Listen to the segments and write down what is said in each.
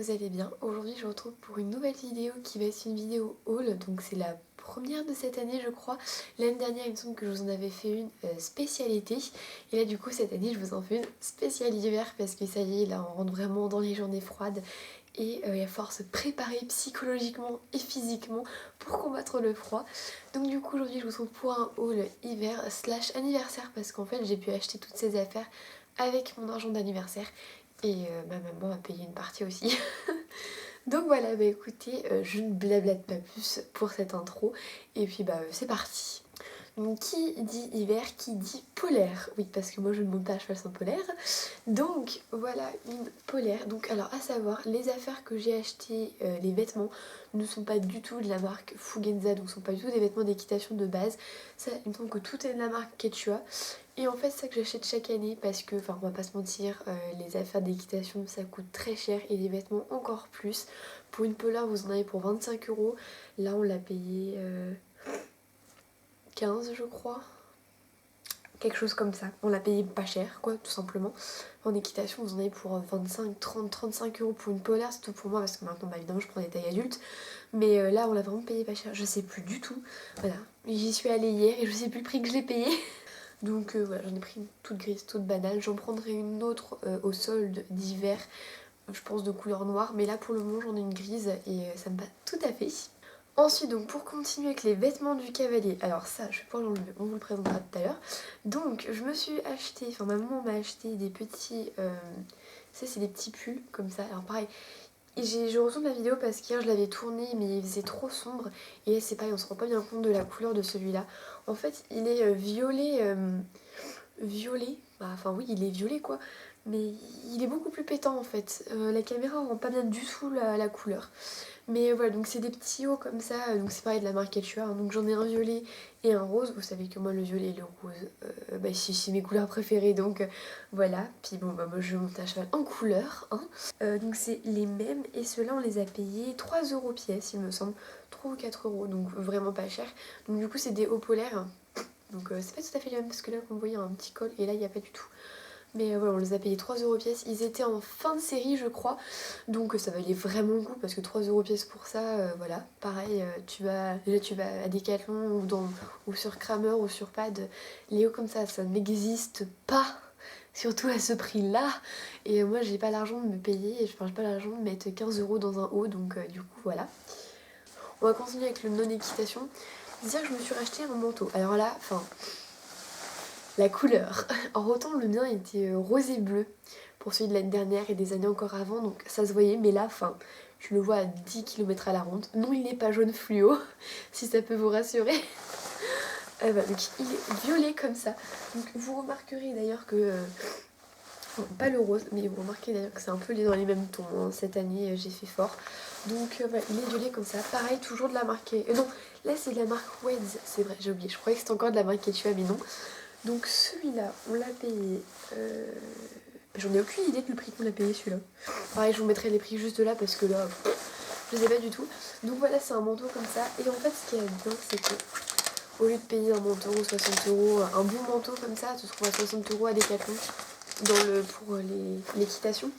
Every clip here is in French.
vous allez bien. Aujourd'hui je vous retrouve pour une nouvelle vidéo qui va être une vidéo haul, donc c'est la première de cette année je crois. L'année dernière il me semble que je vous en avais fait une spéciale été, et là du coup cette année je vous en fais une spéciale hiver parce que ça y est, là on rentre vraiment dans les journées froides et il va falloir se préparer psychologiquement et physiquement pour combattre le froid. Donc du coup aujourd'hui je vous retrouve pour un haul hiver slash anniversaire parce qu'en fait j'ai pu acheter toutes ces affaires avec mon argent d'anniversaire. Et ma maman a payé une partie aussi. Donc voilà, bah écoutez, je ne blablate pas plus pour cette intro. Et puis bah c'est parti. Donc qui dit hiver, qui dit polaire. Oui, parce que moi je ne monte pas à cheval sans polaire. Donc voilà une polaire. Donc alors à savoir, les affaires que j'ai achetées, les vêtements, ne sont pas du tout de la marque Fugenza. Donc ce ne sont pas du tout des vêtements d'équitation de base. Ça, il me semble que tout est de la marque Quechua. Et en fait c'est ça que j'achète chaque année parce que, enfin on va pas se mentir, les affaires d'équitation ça coûte très cher et les vêtements encore plus. Pour une polaire vous en avez pour 25 €. Là on l'a payé 15 je crois. Quelque chose comme ça. On l'a payé pas cher quoi tout simplement. En équitation vous en avez pour 25, 30, 35 € pour une polaire. C'est tout pour moi parce que maintenant bah, évidemment je prends des tailles adultes. Mais là on l'a vraiment payé pas cher. Je sais plus du tout. Voilà. J'y suis allée hier et je sais plus le prix que je l'ai payé. Donc voilà, j'en ai pris une toute grise, toute banale. J'en prendrai une autre au solde d'hiver, je pense de couleur noire. Mais là pour le moment j'en ai une grise et ça me va tout à fait. Ensuite donc pour continuer avec les vêtements du cavalier, alors ça je vais pouvoir l'enlever, on vous le présentera tout à l'heure. Donc je me suis acheté, enfin ma maman m'a acheté des petits, ça c'est des petits pulls comme ça. Alors pareil, je retourne la vidéo parce qu'hier je l'avais tourné mais il faisait trop sombre. Et là c'est pareil, on se rend pas bien compte de la couleur de celui-là. En fait il est violet, violet, bah, enfin oui il est violet quoi. Mais il est beaucoup plus pétant en fait. La caméra rend pas bien du tout la couleur. Mais voilà, donc c'est des petits hauts comme ça, donc c'est pareil de la marque Quechua, hein. Donc j'en ai un violet et un rose. Vous savez que moi le violet et le rose, bah, c'est mes couleurs préférées, donc voilà. Puis bon, bah moi je monte à cheval en couleur, hein. Donc c'est les mêmes, et ceux-là on les a payés 3 € pièce il me semble, 3 ou 4 €, donc vraiment pas cher. Donc du coup c'est des hauts polaires, donc c'est pas tout à fait les mêmes parce que là vous voyez un petit col et là il n'y a pas du tout. Mais voilà, on les a payés 3 € pièce. Ils étaient en fin de série, je crois. Donc ça valait vraiment le coup parce que 3 € pièce pour ça, voilà. Pareil, tu vas à Decathlon ou sur Kramer ou sur Pad. Les hauts comme ça n'existe pas. Surtout à ce prix-là. Et moi, j'ai pas l'argent de me payer. Enfin, j'ai pas l'argent de mettre 15 € dans un haut. Donc du coup, voilà. On va continuer avec le non-équitation. Dire que je me suis racheté un manteau. Alors là, enfin... La couleur. En autant le mien était rose et bleu pour celui de l'année dernière et des années encore avant, donc ça se voyait, mais là, enfin, je le vois à 10 km à la ronde. Non, il n'est pas jaune fluo, si ça peut vous rassurer. Donc il est violet comme ça. Donc vous remarquerez d'ailleurs que... bon, pas le rose, mais vous remarquez d'ailleurs que c'est un peu dans les mêmes tons, hein. Cette année j'ai fait fort. Donc voilà, il est violet comme ça. Pareil, toujours de la marque... non, là c'est de la marque Weds, c'est vrai, j'ai oublié. Je croyais que c'était encore de la marque Quechua, mais non. Donc celui-là, on l'a payé... J'en ai aucune idée du prix qu'on l'a payé celui-là. Pareil, je vous mettrai les prix juste là parce que là, je sais pas du tout. Donc voilà, c'est un manteau comme ça. Et en fait, ce qui est bien, c'est que au lieu de payer un manteau 60 €, un bon manteau comme ça, tu trouves à 60 € à Decathlon pour l'équitation.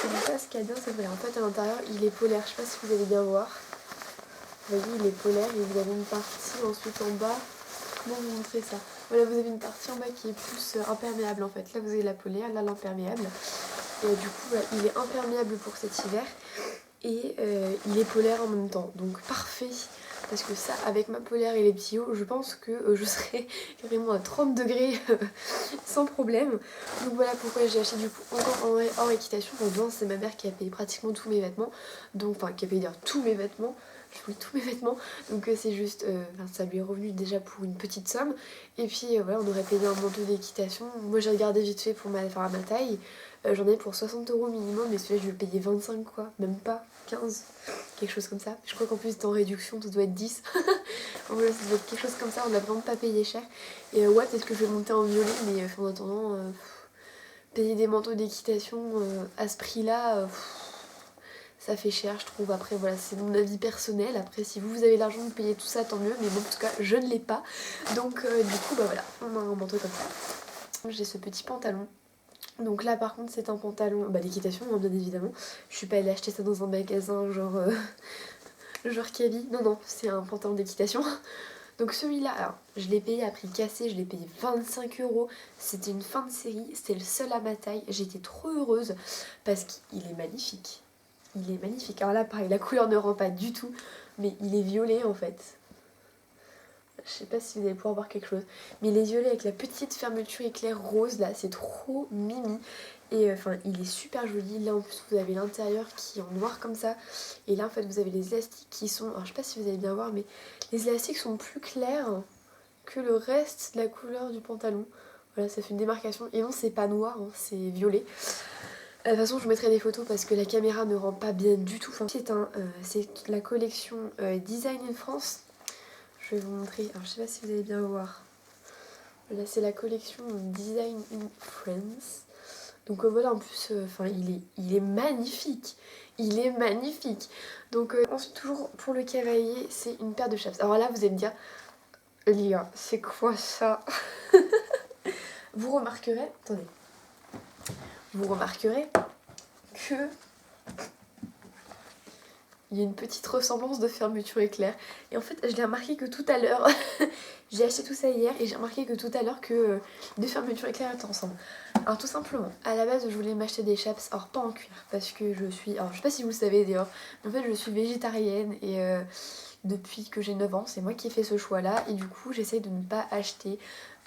Et donc ça, ce qui est bien, c'est que voilà, en fait, à l'intérieur, il est polaire. Je sais pas si vous allez bien voir. Vous voyez, il est polaire et vous avez une partie ensuite en bas. Comment vous montrer ça? Voilà, vous avez une partie en bas qui est plus imperméable en fait. Là vous avez la polaire, là l'imperméable. Et du coup voilà, il est imperméable pour cet hiver et il est polaire en même temps. Donc parfait, parce que ça avec ma polaire et les petits hauts, je pense que je serai carrément à 30 degrés sans problème. Donc voilà pourquoi j'ai acheté du coup encore hors équitation. Donc c'est ma mère qui a payé pratiquement tous mes vêtements. Donc enfin qui a payé d'ailleurs tous mes vêtements. Je voulais tous mes vêtements, donc c'est juste, ça lui est revenu déjà pour une petite somme. Et puis voilà, on aurait payé un manteau d'équitation. Moi j'ai regardé vite fait pour faire à ma taille, j'en ai pour 60 € minimum, mais celui-là je vais le payer 25 quoi, même pas 15, quelque chose comme ça. Je crois qu'en plus c'est en réduction, ça doit être 10. Voilà, ça doit être quelque chose comme ça, on n'a vraiment pas payé cher. Et ouais, peut-être que je vais monter en violet, mais en attendant, payer des manteaux d'équitation à ce prix-là... ça fait cher je trouve. Après voilà, c'est mon avis personnel. Après si vous avez l'argent de payer tout ça tant mieux, mais bon en tout cas je ne l'ai pas. Donc du coup bah voilà, on a un manteau comme ça. J'ai ce petit pantalon Donc là par contre c'est un pantalon d'équitation hein, bien évidemment. Je suis pas allée acheter ça dans un magasin genre genre Kaby. Non non, c'est un pantalon d'équitation. Donc celui-là, alors je l'ai payé à prix cassé, je l'ai payé 25 €. C'était une fin de série, c'était le seul à ma taille. J'étais trop heureuse parce qu'il est magnifique. Il est magnifique. Alors là pareil, la couleur ne rend pas du tout, mais il est violet en fait. Je sais pas si vous allez pouvoir voir quelque chose. Mais les violets avec la petite fermeture éclair rose là, c'est trop mimi. Et enfin, il est super joli. Là en plus, vous avez l'intérieur qui est en noir comme ça. Et là en fait, vous avez les élastiques qui sont. Alors je sais pas si vous allez bien voir, mais les élastiques sont plus clairs que le reste de la couleur du pantalon. Voilà, ça fait une démarcation. Et non, c'est pas noir, hein, c'est violet. De toute façon, je vous mettrai des photos parce que la caméra ne rend pas bien du tout. Enfin, c'est la collection Design in France. Je vais vous montrer, alors je sais pas si vous allez bien voir. Là c'est la collection Design in France. Donc voilà en plus, il est magnifique. Il est magnifique. Donc ensuite toujours pour le cavalier, c'est une paire de chaps. Alors là vous allez me dire, Lia, c'est quoi ça? Vous remarquerez, attendez, vous remarquerez que il y a une petite ressemblance de fermeture éclair. Et en fait, je l'ai remarqué que tout à l'heure, j'ai acheté tout ça hier et j'ai remarqué que tout à l'heure que deux fermetures éclair étaient ensemble. Alors tout simplement, à la base, je voulais m'acheter des chaps, alors pas en cuir, parce que je suis, alors je sais pas si vous le savez d'ailleurs, mais en fait je suis végétarienne et depuis que j'ai 9 ans, c'est moi qui ai fait ce choix-là et du coup j'essaye de ne pas acheter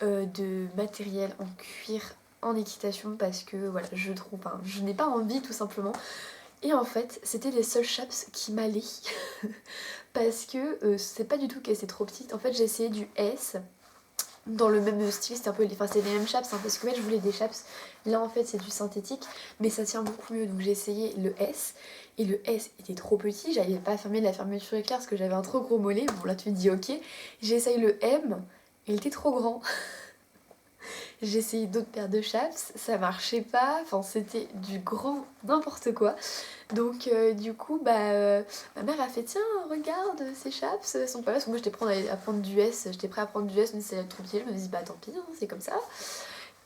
de matériel en cuir en équitation parce que voilà, je trouve, enfin, je n'ai pas envie tout simplement. Et en fait, c'était les seuls chaps qui m'allaient. Parce que c'est pas du tout qu'elle c'est trop petite. En fait, j'ai essayé du S dans le même style, c'est un peu enfin, c'est les mêmes chaps hein, parce que en fait, je voulais des chaps. Là en fait, c'est du synthétique, mais ça tient beaucoup mieux. Donc j'ai essayé le S et le S était trop petit, j'arrivais pas à fermer la fermeture éclair parce que j'avais un trop gros mollet. Bon là tu me dis OK. J'ai essayé le M, il était trop grand. J'ai essayé d'autres paires de chaps, ça marchait pas, enfin c'était du grand n'importe quoi. Donc du coup ma mère a fait tiens regarde ces chaps elles sont pas là parce que moi j'étais prête à prendre du S, j'étais prête à prendre du S mais c'est trop petit, je me dis bah tant pis hein, c'est comme ça.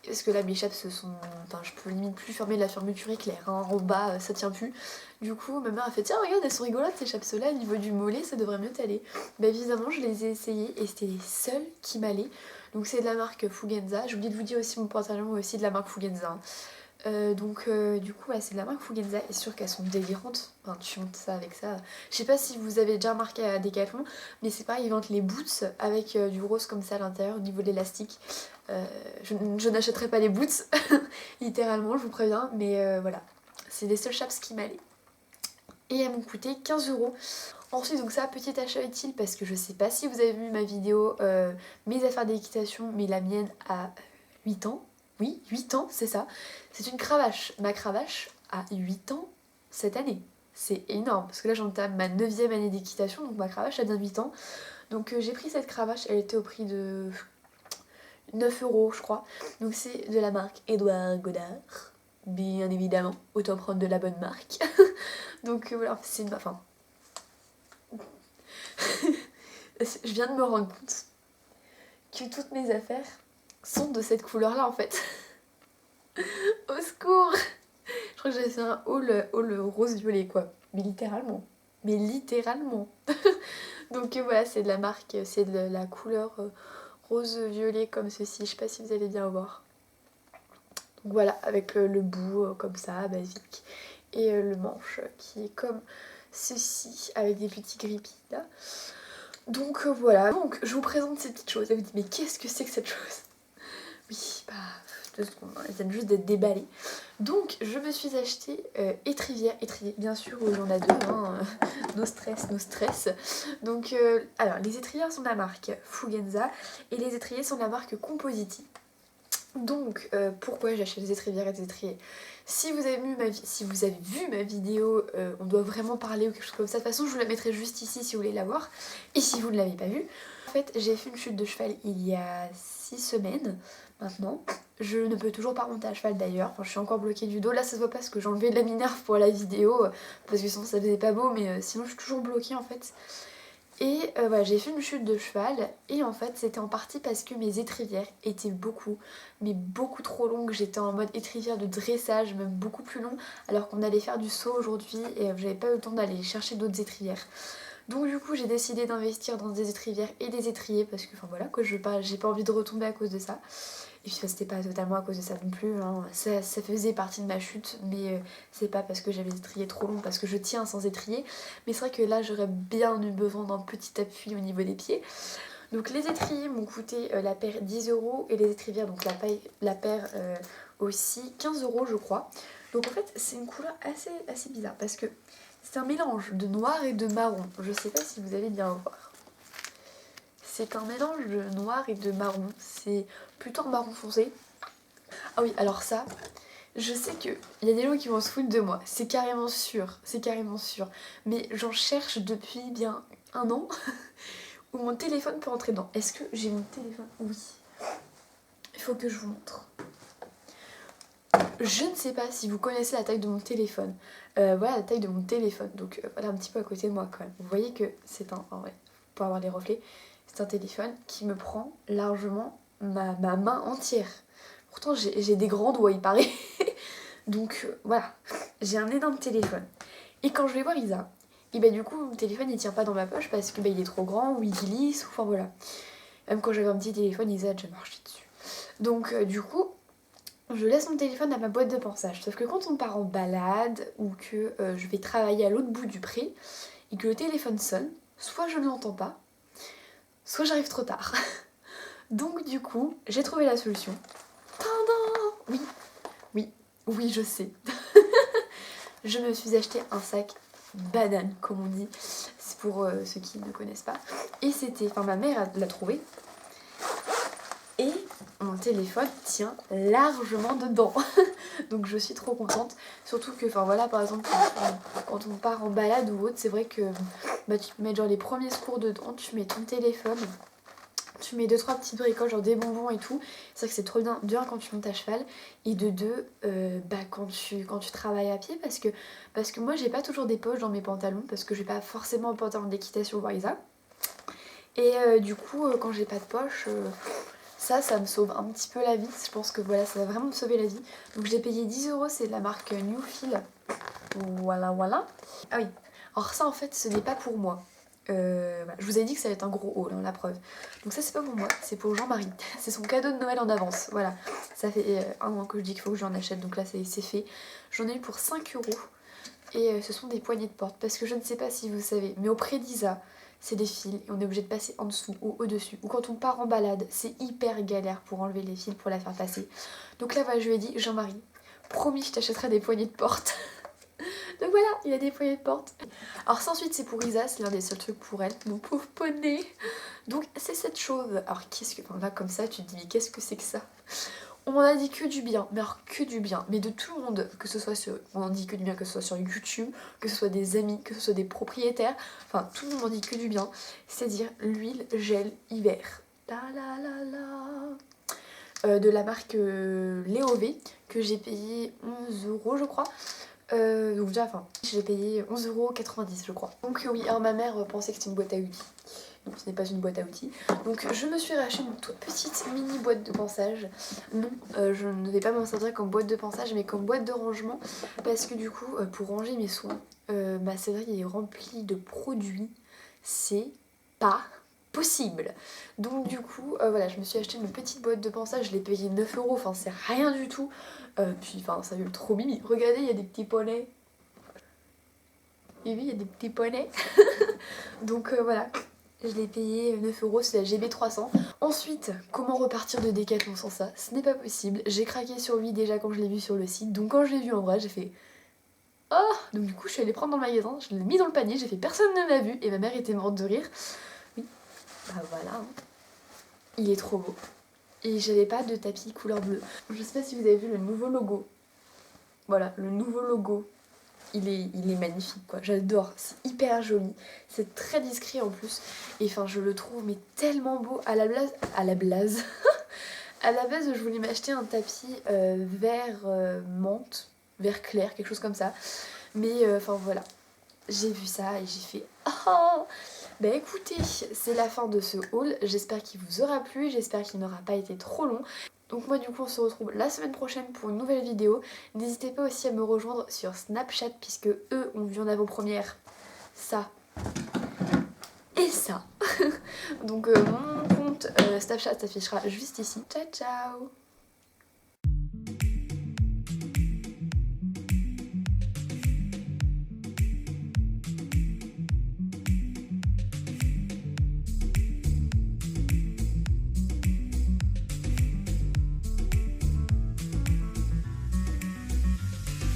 Parce que là mes chaps sont. Enfin je peux limite plus fermer la fermeture éclair, hein. En bas ça tient plus. Du coup ma mère a fait tiens regarde elles sont rigolotes ces chaps là, au niveau du mollet ça devrait mieux t'aller. Bah évidemment je les ai essayées et c'était les seuls qui m'allaient. Donc c'est de la marque Fugenza. J'ai oublié de vous dire aussi mon pantalon est aussi de la marque Fugenza. Hein. Du coup ouais, c'est de la marque Fugenza et sûr qu'elles sont délirantes. Enfin tu montes ça avec ça. Je sais pas si vous avez déjà remarqué à Decathlon, mais c'est pareil, ils vendent les boots avec du rose comme ça à l'intérieur au niveau de l'élastique. Je n'achèterai pas les boots, littéralement je vous préviens, mais voilà. C'est les seuls chaps qui m'allaient. Et elles m'ont coûté 15 €. Ensuite, donc ça, petit achat utile parce que je sais pas si vous avez vu ma vidéo mes affaires d'équitation, mais la mienne a 8 ans. Oui, 8 ans, c'est ça. C'est une cravache. Ma cravache a 8 ans cette année. C'est énorme parce que là j'entame ma 9e année d'équitation, donc ma cravache a bien 8 ans. Donc j'ai pris cette cravache, elle était au prix de 9 € je crois. Donc c'est de la marque Édouard Godard. Bien évidemment, autant prendre de la bonne marque. Donc voilà, c'est une... Enfin, je viens de me rendre compte que toutes mes affaires sont de cette couleur-là en fait. Au secours! Je crois que j'avais fait un haul rose-violet quoi. Mais littéralement. Mais littéralement. Donc voilà, c'est de la marque, c'est de la couleur rose-violet comme ceci. Je sais pas si vous allez bien voir. Donc voilà, avec le bout comme ça, basique. Et le manche qui est comme ceci, avec des petits grippies là. Donc voilà, donc je vous présente ces petites choses et vous dites mais qu'est-ce que c'est que cette chose? Oui, bah, 2 secondes, elles viennent juste d'être déballées. Donc je me suis acheté étrivière, bien sûr, il y en a deux, hein, no stress, no stress. Donc alors les étrivières sont de la marque Fugenza et les étriers sont de la marque Compositi. Donc pourquoi j'achète des étrivières et des étriers? Si vous avez vu ma vidéo, on doit vraiment parler ou quelque chose comme ça. De toute façon je vous la mettrai juste ici si vous voulez la voir. Et si vous ne l'avez pas vue, en fait j'ai fait une chute de cheval il y a 6 semaines maintenant. Je ne peux toujours pas monter à cheval d'ailleurs, enfin, je suis encore bloquée du dos. Là ça se voit pas parce que j'ai enlevé de la minerve pour la vidéo, parce que sinon ça faisait pas beau, mais sinon je suis toujours bloquée en fait. Et voilà, j'ai fait une chute de cheval et en fait c'était en partie parce que mes étrivières étaient mais beaucoup trop longues. J'étais en mode étrivière de dressage, même beaucoup plus long, alors qu'on allait faire du saut aujourd'hui et j'avais pas eu le temps d'aller chercher d'autres étrivières. Donc du coup j'ai décidé d'investir dans des étrivières et des étriers parce que enfin voilà quoi, j'ai pas envie de retomber à cause de ça. Et puis c'était pas totalement à cause de ça non plus, hein. Ça faisait partie de ma chute, mais c'est pas parce que j'avais des étriers trop longs, parce que je tiens sans étrier. Mais c'est vrai que là j'aurais bien eu besoin d'un petit appui au niveau des pieds. Donc les étriers m'ont coûté la paire 10 € et les étrivières, donc la paire aussi 15 € je crois. Donc en fait c'est une couleur assez bizarre parce que c'est un mélange de noir et de marron. Je sais pas si vous allez bien voir. C'est un mélange de noir et de marron. C'est plutôt un marron foncé. Ah oui, alors ça, je sais qu'il y a des gens qui vont se foutre de moi. C'est carrément sûr, c'est carrément sûr. Mais j'en cherche depuis bien un an où mon téléphone peut rentrer dedans. Est-ce que j'ai mon téléphone? Oui. Il faut que je vous montre. Je ne sais pas si vous connaissez la taille de mon téléphone. Voilà la taille de mon téléphone. Donc voilà un petit peu à côté de moi quand même. Vous voyez que c'est un... En vrai, pour avoir les reflets. C'est un téléphone qui me prend largement ma main entière. Pourtant j'ai des grands doigts il paraît. Donc voilà, j'ai un énorme téléphone. Et quand je vais voir Isa, et bah du coup mon téléphone il tient pas dans ma poche parce que il est trop grand ou il glisse, ou enfin voilà. Même quand j'avais un petit téléphone, Isa a déjà marché dessus. Donc du coup, je laisse mon téléphone à ma boîte de pensage. Sauf que quand on part en balade ou que je vais travailler à l'autre bout du pré et que le téléphone sonne, soit je ne l'entends pas, soit j'arrive trop tard. Donc du coup, j'ai trouvé la solution. Tadam! Oui, je sais. Je me suis acheté un sac banane, comme on dit. C'est pour ceux qui ne connaissent pas. Et c'était... Enfin, ma mère l'a trouvé. Et mon téléphone tient largement dedans. Donc je suis trop contente. Surtout que, enfin voilà, par exemple, quand on part en balade ou autre, c'est vrai que bah, tu peux mettre genre les premiers secours dedans, tu mets ton téléphone, tu mets 2-3 petites bricoles, genre des bonbons et tout. C'est vrai que c'est trop bien, de un quand tu montes à cheval, et de deux, bah, quand tu travailles à pied, parce que moi j'ai pas toujours des poches dans mes pantalons, parce que j'ai pas forcément un pantalon d'équitation ou Isa. Et du coup, quand j'ai pas de poche, ça me sauve un petit peu la vie. Je pense que voilà, ça va vraiment me sauver la vie. Donc j'ai payé 10 €, c'est de la marque Newfeel. Voilà. Ah oui, alors ça en fait ce n'est pas pour moi. Voilà. Je vous ai dit que ça va être un gros haul, hein, la preuve. Donc ça c'est pas pour moi, c'est pour Jean-Marie. C'est son cadeau de Noël en avance. Voilà, ça fait un an que je dis qu'il faut que j'en achète, donc là c'est fait. J'en ai eu pour 5 € et ce sont des poignées de porte. Parce que je ne sais pas si vous savez, mais auprès d'Isa, c'est des fils et on est obligé de passer en dessous ou au-dessus. Ou quand on part en balade, c'est hyper galère pour enlever les fils, pour la faire passer. Donc là voilà, je lui ai dit, Jean-Marie, promis je t'achèterai des poignées de porte. Donc voilà, il a des poignées de porte. Alors ça ensuite c'est pour Isa, c'est l'un des seuls trucs pour elle, mon pauvre poney. Donc c'est cette chose. Alors qu'est-ce que... Enfin, là comme ça tu te dis mais qu'est-ce que c'est que ça? On m'en a dit que du bien, mais alors que du bien, mais de tout le monde, que ce soit sur... On en dit que du bien, que ce soit sur YouTube, que ce soit des amis, que ce soit des propriétaires, enfin tout le monde en dit que du bien. C'est-à-dire l'huile gel hiver. De la marque Léové, que j'ai payé 11 € je crois. Donc déjà, enfin, j'ai payé 11,90 € je crois. Donc oui, alors ma mère pensait que c'était une boîte à outils. Donc ce n'est pas une boîte à outils. Donc je me suis racheté une toute petite mini boîte de pansage. Non, je ne vais pas m'en servir comme boîte de pansage, mais comme boîte de rangement. Parce que du coup, pour ranger mes soins, ma sellerie est remplie de produits. C'est pas possible. Donc du coup, voilà, je me suis acheté une petite boîte de pansage. Je l'ai payé 9 €, enfin c'est rien du tout. Puis enfin ça a eu trop mimi. Regardez, il y a des petits poneys. Et oui, il y a des petits poneys. Donc voilà, je l'ai payé 9 €, c'est la GB300. Ensuite, comment repartir de Decathlon sans ça? Ce n'est pas possible. J'ai craqué sur lui déjà quand je l'ai vu sur le site. Donc quand je l'ai vu en vrai, j'ai fait... Oh! Donc du coup, je suis allée prendre dans le magasin, je l'ai mis dans le panier, j'ai fait personne ne m'a vu et ma mère était morte de rire. Oui, bah voilà. Hein. Il est trop beau. Et j'avais pas de tapis couleur bleue. Je sais pas si vous avez vu le nouveau logo. Voilà, le nouveau logo. Il est magnifique quoi, j'adore, c'est hyper joli, c'est très discret en plus, et enfin je le trouve mais tellement beau. À la base, à la base je voulais m'acheter un tapis vert menthe, vert clair, quelque chose comme ça, mais enfin voilà, j'ai vu ça et j'ai fait oh. Bah écoutez, c'est la fin de ce haul, j'espère qu'il vous aura plu, j'espère qu'il n'aura pas été trop long. Donc moi du coup on se retrouve la semaine prochaine pour une nouvelle vidéo. N'hésitez pas aussi à me rejoindre sur Snapchat puisque eux ont vu en avant-première ça et ça. Donc mon compte Snapchat s'affichera juste ici. Ciao ciao.